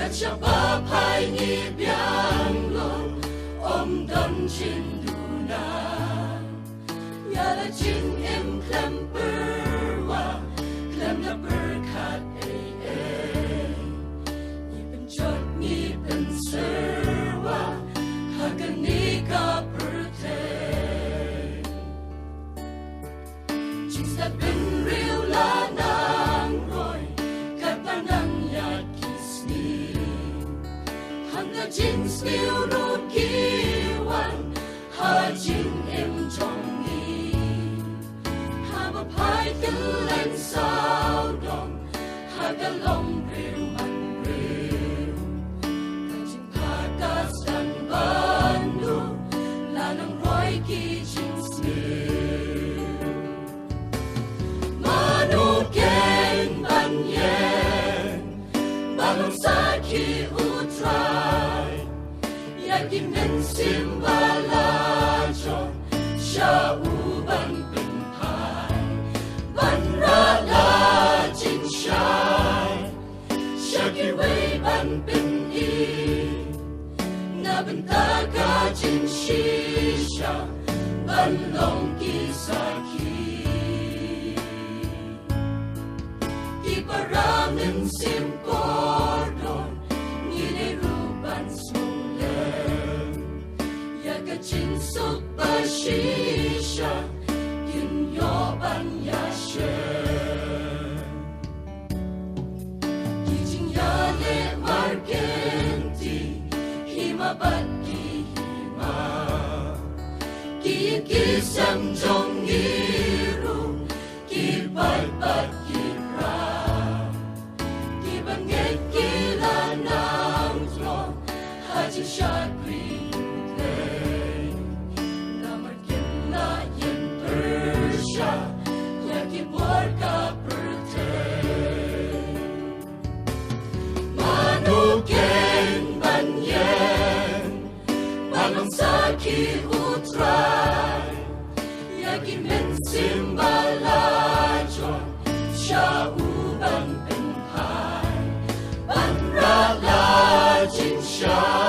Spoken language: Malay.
Siya papay ni Bianglo Om Don Chin Duna Yala Chin Em Klemperwa Klem na Berkat Ngipen Jot Ngipen Serwa Hagan ni Ka Perte Chin Step in Real Lanang Roy Kapanang Yat Kisni Hanga Jin Spill Road Kiwan Ha Jin Em Jong Ni Hama Pai Kilan Sao Dong Haga Long Riu Man Riu Kajin Pakas Dan Bandu Lanang Roy Ki Jin Spill Manu Keng Ban Yen Balong Saki Utrai Yagi Men Simbalajon Sha Uban Bin Pai Ban Rala Jin Shai Shaki Wei Ban Bin I Nabentaga Jin Shisha Ban Long Ki Saki Iparamin Sim Gordon Nile Ruban Smulen Yaga Jin Suk Bashisha Yin Yoban Yashen Kijing Yale Margenti Hima Bati Hima Kisam Jong Iru Kibat Bat Kira Kibanget Kilanang Tron Haji Shakri Clay Namar Kinla Yin Persha Yaki Borka Perte Manu Keng Ban Yen Balong Saki Utrai Yagi Men Simbalajon Sha Uban Bin Pai Ban Rala Jin Shai